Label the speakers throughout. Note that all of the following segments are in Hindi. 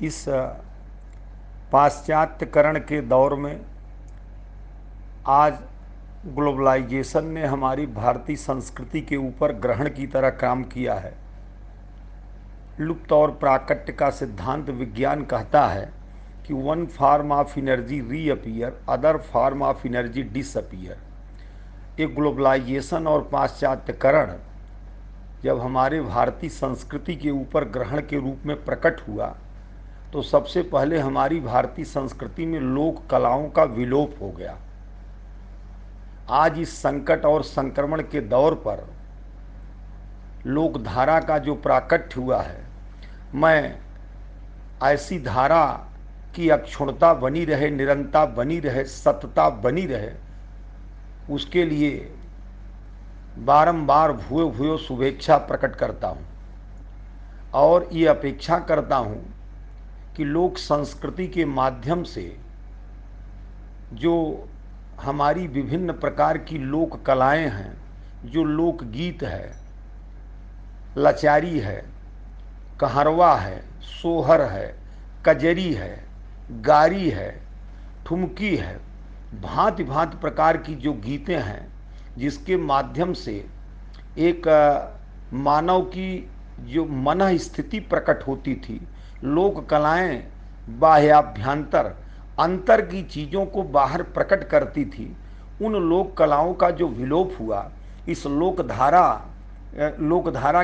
Speaker 1: इस पाश्चात्यकरण के दौर में आज ग्लोबलाइजेशन ने हमारी भारतीय संस्कृति के ऊपर ग्रहण की तरह काम किया है। लुप्त और प्राकट्य का सिद्धांत विज्ञान कहता है कि one form of energy reappear, other form of energy disappear. ये ग्लोबलाइजेशन और पाश्चात्यकरण जब हमारे भारतीय संस्कृति के ऊपर ग्रहण के रूप में प्रकट हुआ तो सबसे पहले हमारी भारतीय संस्कृति में लोक कलाओं का विलोप हो गया। आज इस संकट और संक्रमण के दौर पर लोक धारा का जो प्राकट्य हुआ है, मैं ऐसी धारा की अक्षुण्णता बनी रहे, निरंतरता बनी रहे, सतता बनी रहे, उसके लिए बारंबार भूयो भूयो शुभेच्छा प्रकट करता हूँ और ये अपेक्षा करता हूँ कि लोक संस्कृति के माध्यम से जो हमारी विभिन्न प्रकार की लोक कलाएँ हैं, जो लोकगीत है, लाचारी है, कहरवा है, सोहर है, कजरी है, गारी है, ठुमकी है, भांति भांति प्रकार की जो गीतें हैं, जिसके माध्यम से एक मानव की जो मन स्थिति प्रकट होती थी, लोक कलाएँ बाह्याभ्यंतर अंतर की चीज़ों को बाहर प्रकट करती थी। उन लोक कलाओं का जो विलोप हुआ, इस लोकधारा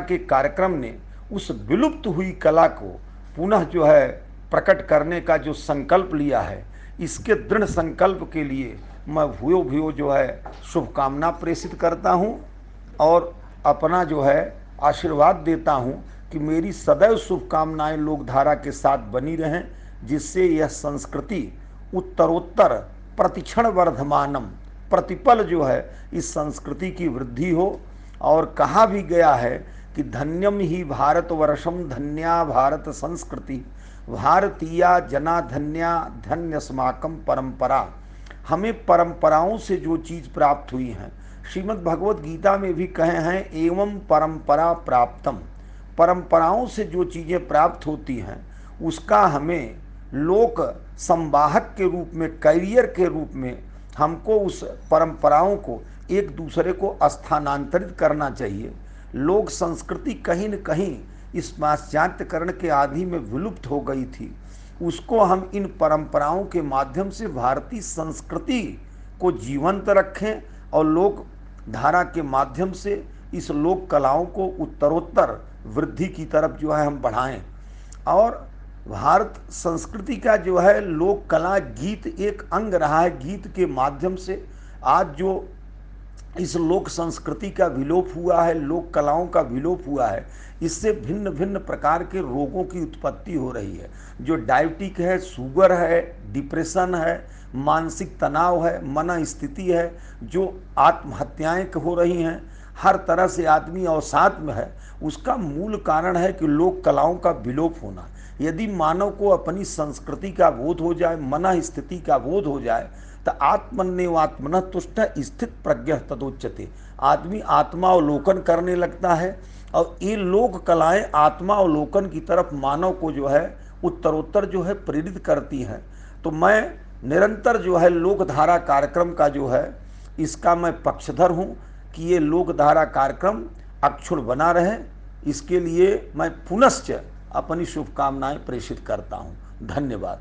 Speaker 1: के कार्यक्रम ने उस विलुप्त हुई कला को पुनः जो है प्रकट करने का जो संकल्प लिया है, इसके दृढ़ संकल्प के लिए मैं भूयो भूयो जो है शुभकामना प्रेषित करता हूँ और अपना जो है आशीर्वाद देता हूँ कि मेरी सदैव शुभकामनाएं लोकधारा के साथ बनी रहें, जिससे यह संस्कृति उत्तरोत्तर प्रतिक्षण वर्धमानम, प्रतिपल जो है इस संस्कृति की वृद्धि हो। और कहा भी गया है कि धन्यम ही भारतवर्षम धन्या भारत संस्कृति, भारतीया जना धन्या धन्यस्माकम परंपरा। हमें परंपराओं से जो चीज़ प्राप्त हुई हैं, श्रीमद् भगवत गीता में भी कहे हैं एवं परंपरा प्राप्तम, परंपराओं से जो चीज़ें प्राप्त होती हैं उसका हमें लोक संवाहक के रूप में, कैरियर के रूप में हमको उस परंपराओं को एक दूसरे को स्थानांतरित करना चाहिए। लोक संस्कृति कहीं न कहीं इस पाश्चात्यकरण के आदि में विलुप्त हो गई थी, उसको हम इन परंपराओं के माध्यम से भारतीय संस्कृति को जीवंत रखें और लोक धारा के माध्यम से इस लोक कलाओं को उत्तरोत्तर वृद्धि की तरफ जो है हम बढ़ाएं। और भारत संस्कृति का जो है लोक कला गीत एक अंग रहा है। गीत के माध्यम से आज जो इस लोक संस्कृति का विलोप हुआ है, लोक कलाओं का विलोप हुआ है, इससे भिन्न भिन्न प्रकार के रोगों की उत्पत्ति हो रही है। जो डायबिटिक है, शुगर है, डिप्रेशन है, मानसिक तनाव है, मन स्थिति है, जो आत्महत्याएं हो रही हैं, हर तरह से आदमी अवसाद में है, उसका मूल कारण है कि लोक कलाओं का विलोप होना। यदि मानव को अपनी संस्कृति का बोध हो जाए, मन स्थिति का बोध हो जाए, तो आत्मन्यवात्मनः तुष्ट स्थित प्रज्ञ तदोच्यते, आदमी आत्मावलोकन करने लगता है और ये लोक कलाएं आत्मावलोकन की तरफ मानव को जो है उत्तरोत्तर जो है प्रेरित करती हैं। तो मैं निरंतर जो है लोकधारा कार्यक्रम का जो है इसका मैं पक्षधर हूँ कि ये लोकधारा कार्यक्रम अक्षुण्ण बना रहे। इसके लिए मैं पुनश्च अपनी शुभकामनाएं प्रेषित करता हूँ। धन्यवाद।